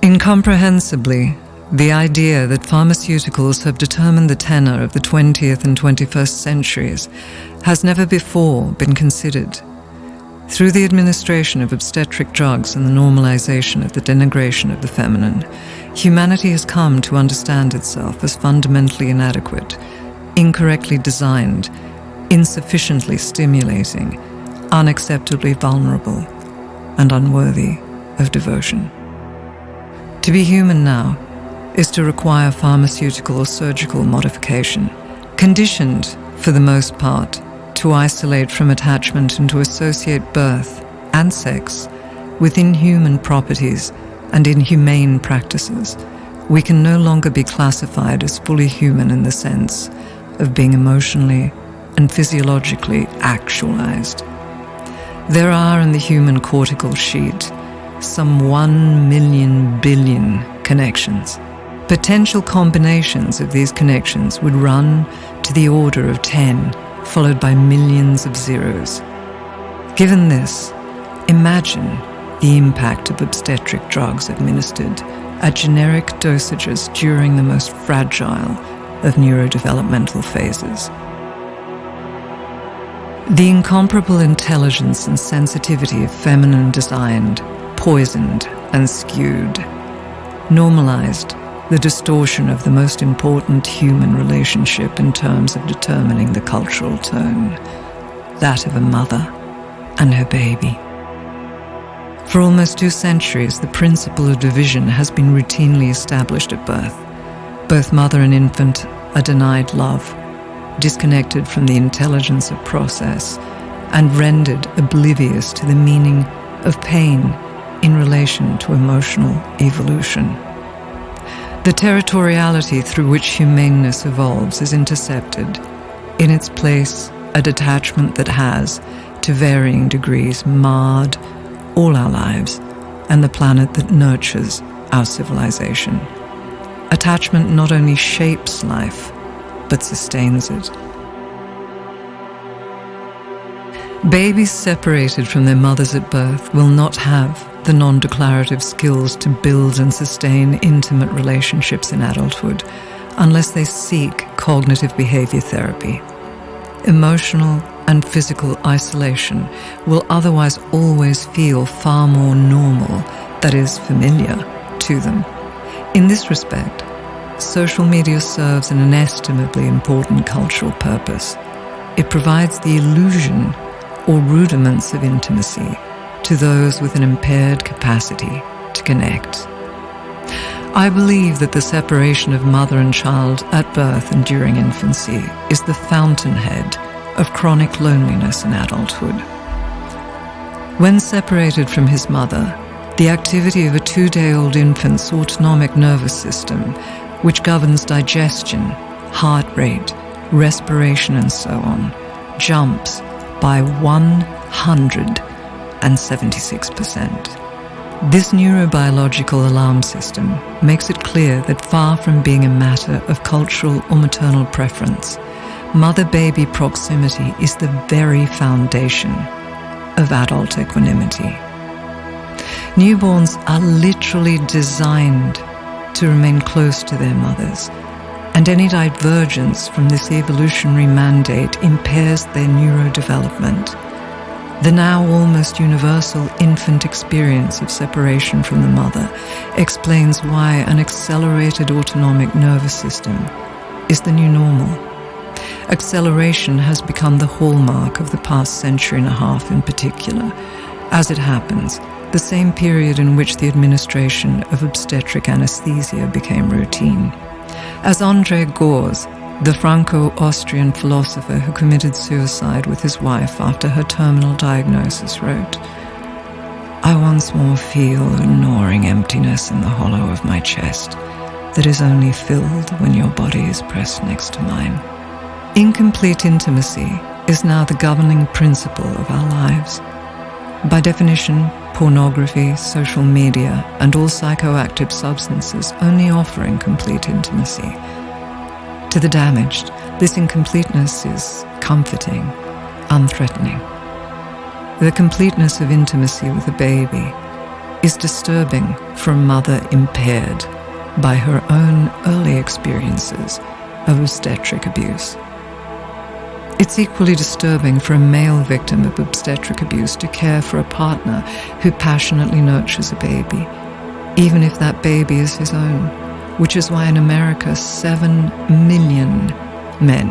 Incomprehensibly, the idea that pharmaceuticals have determined the tenor of the 20th and 21st centuries has never before been considered. Through the administration of obstetric drugs and the normalization of the denigration of the feminine, humanity has come to understand itself as fundamentally inadequate, incorrectly designed, insufficiently stimulating, unacceptably vulnerable, and unworthy of devotion. To be human now is to require pharmaceutical or surgical modification, conditioned, for the most part, to isolate from attachment and to associate birth and sex with inhuman properties and inhumane practices. We can no longer be classified as fully human in the sense of being emotionally and physiologically actualized. There are in the human cortical sheet some 1 million billion connections. Potential combinations of these connections would run to the order of 10, followed by millions of zeros. Given this, imagine the impact of obstetric drugs administered at generic dosages during the most fragile of neurodevelopmental phases. The incomparable intelligence and sensitivity of feminine designed, poisoned, and skewed, normalized the distortion of the most important human relationship in terms of determining the cultural tone, that of a mother and her baby. For almost 2 centuries, the principle of division has been routinely established at birth. Both mother and infant are denied love, disconnected from the intelligence of process, and rendered oblivious to the meaning of pain in relation to emotional evolution. The territoriality through which humaneness evolves is intercepted. In its place, a detachment that has, to varying degrees, marred all our lives and the planet that nurtures our civilization. Attachment not only shapes life, but sustains it. Babies separated from their mothers at birth will not have the non-declarative skills to build and sustain intimate relationships in adulthood unless they seek cognitive behavior therapy. Emotional and physical isolation will otherwise always feel far more normal, that is, familiar, to them. In this respect, social media serves an inestimably important cultural purpose. It provides the illusion or rudiments of intimacy to those with an impaired capacity to connect. I believe that the separation of mother and child at birth and during infancy is the fountainhead of chronic loneliness in adulthood. When separated from his mother, the activity of a 2-day-old infant's autonomic nervous system, which governs digestion, heart rate, respiration, and so on, jumps by 176%. This neurobiological alarm system makes it clear that far from being a matter of cultural or maternal preference, mother-baby proximity is the very foundation of adult equanimity. Newborns are literally designed to remain close to their mothers, and any divergence from this evolutionary mandate impairs their neurodevelopment. The now almost universal infant experience of separation from the mother explains why an accelerated autonomic nervous system is the new normal. Acceleration has become the hallmark of the past century and a half in particular. As it happens, the same period in which the administration of obstetric anesthesia became routine. As André Gorz, the Franco-Austrian philosopher who committed suicide with his wife after her terminal diagnosis, wrote, "I once more feel a gnawing emptiness in the hollow of my chest that is only filled when your body is pressed next to mine." Incomplete intimacy is now the governing principle of our lives. By definition, pornography, social media, and all psychoactive substances only offer incomplete intimacy. To the damaged, this incompleteness is comforting, unthreatening. The completeness of intimacy with a baby is disturbing for a mother impaired by her own early experiences of obstetric abuse. It's equally disturbing for a male victim of obstetric abuse to care for a partner who passionately nurtures a baby, even if that baby is his own, which is why in America 7 million men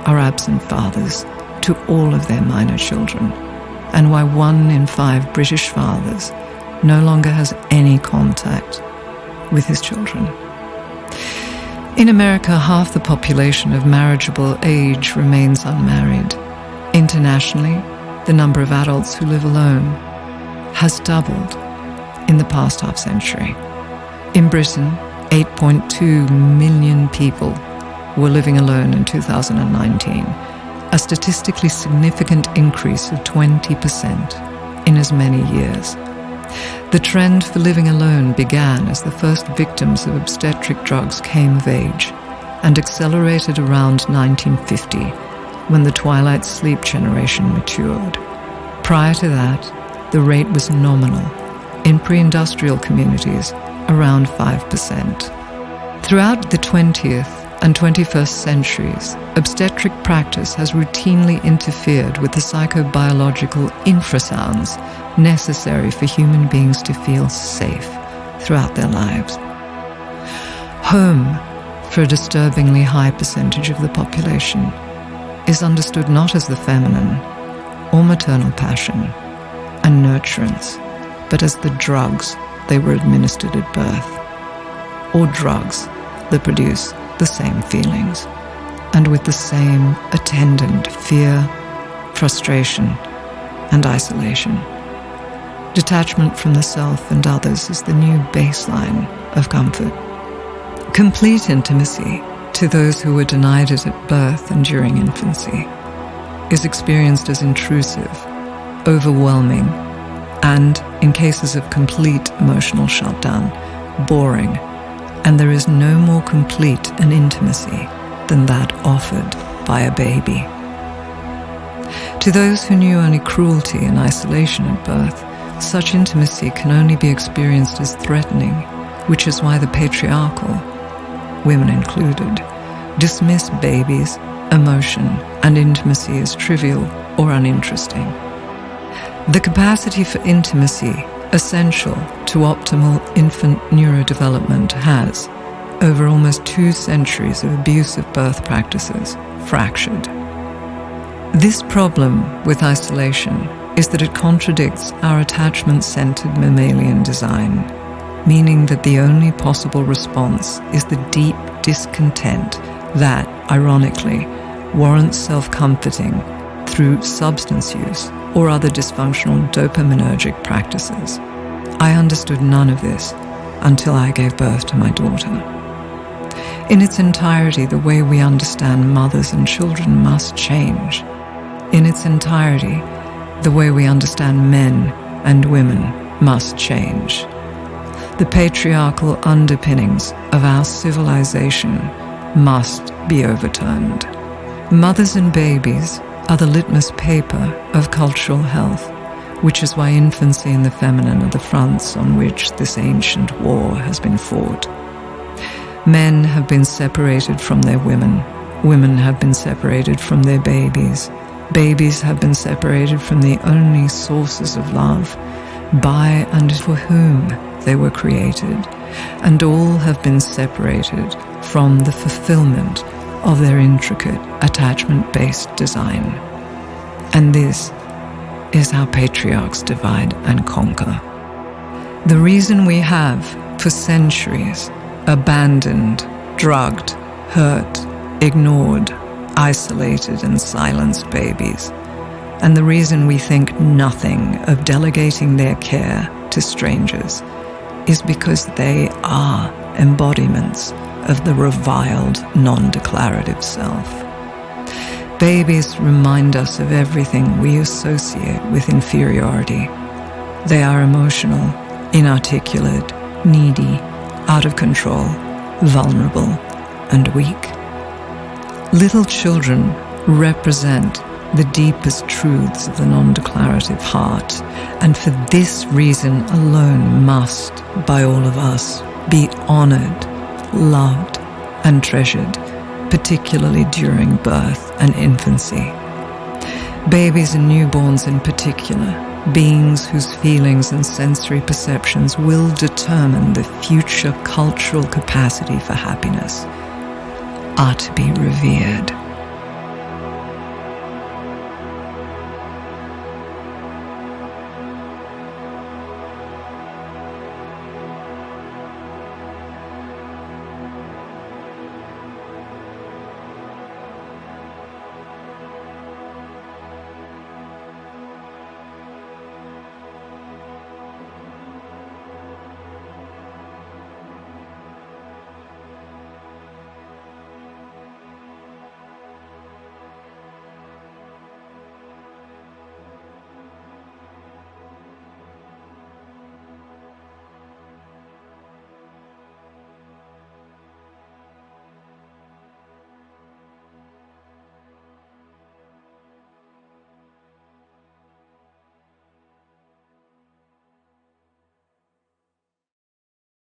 are absent fathers to all of their minor children, and why 1 in 5 British fathers no longer has any contact with his children. In America, half the population of marriageable age remains unmarried. Internationally, the number of adults who live alone has doubled in the past half-century. In Britain, 8.2 million people were living alone in 2019, a statistically significant increase of 20% in as many years. The trend for living alone began as the first victims of obstetric drugs came of age and accelerated around 1950, when the twilight sleep generation matured. Prior to that, the rate was nominal. In pre-industrial communities, around 5%. Throughout the 20th and 21st centuries, obstetric practice has routinely interfered with the psychobiological infrasounds necessary for human beings to feel safe throughout their lives. Home, for a disturbingly high percentage of the population, is understood not as the feminine or maternal passion and nurturance, but as the drugs they were administered at birth, or drugs that produce the same feelings, and with the same attendant fear, frustration, and isolation. Detachment from the self and others is the new baseline of comfort. Complete intimacy, to those who were denied it at birth and during infancy, is experienced as intrusive, overwhelming, and, in cases of complete emotional shutdown, boring, and there is no more complete an intimacy than that offered by a baby. To those who knew only cruelty and isolation at birth, such intimacy can only be experienced as threatening, which is why the patriarchal, women included, dismiss babies, emotion, and intimacy as trivial or uninteresting. The capacity for intimacy, essential to optimal infant neurodevelopment, has, over almost 2 centuries of abusive birth practices, fractured. This problem with isolation is that it contradicts our attachment-centered mammalian design, meaning that the only possible response is the deep discontent that, ironically, warrants self-comforting through substance use or other dysfunctional dopaminergic practices. I understood none of this until I gave birth to my daughter. In its entirety, the way we understand mothers and children must change. In its entirety, the way we understand men and women must change. The patriarchal underpinnings of our civilization must be overturned. Mothers and babies are the litmus paper of cultural health, which is why infancy and the feminine are the fronts on which this ancient war has been fought. Men have been separated from their women. Women have been separated from their babies. Babies have been separated from the only sources of love, by and for whom they were created, and all have been separated from the fulfillment of their intricate attachment-based design. And this is how patriarchs divide and conquer. The reason we have, for centuries, abandoned, drugged, hurt, ignored, isolated, and silenced babies, and the reason we think nothing of delegating their care to strangers, is because they are embodiments of the reviled, non-declarative self. Babies remind us of everything we associate with inferiority. They are emotional, inarticulate, needy, out of control, vulnerable, and weak. Little children represent the deepest truths of the non-declarative heart, and for this reason alone must, by all of us, be honored, loved, and treasured, particularly during birth and infancy. Babies and newborns in particular, beings whose feelings and sensory perceptions will determine the future cultural capacity for happiness, are to be revered.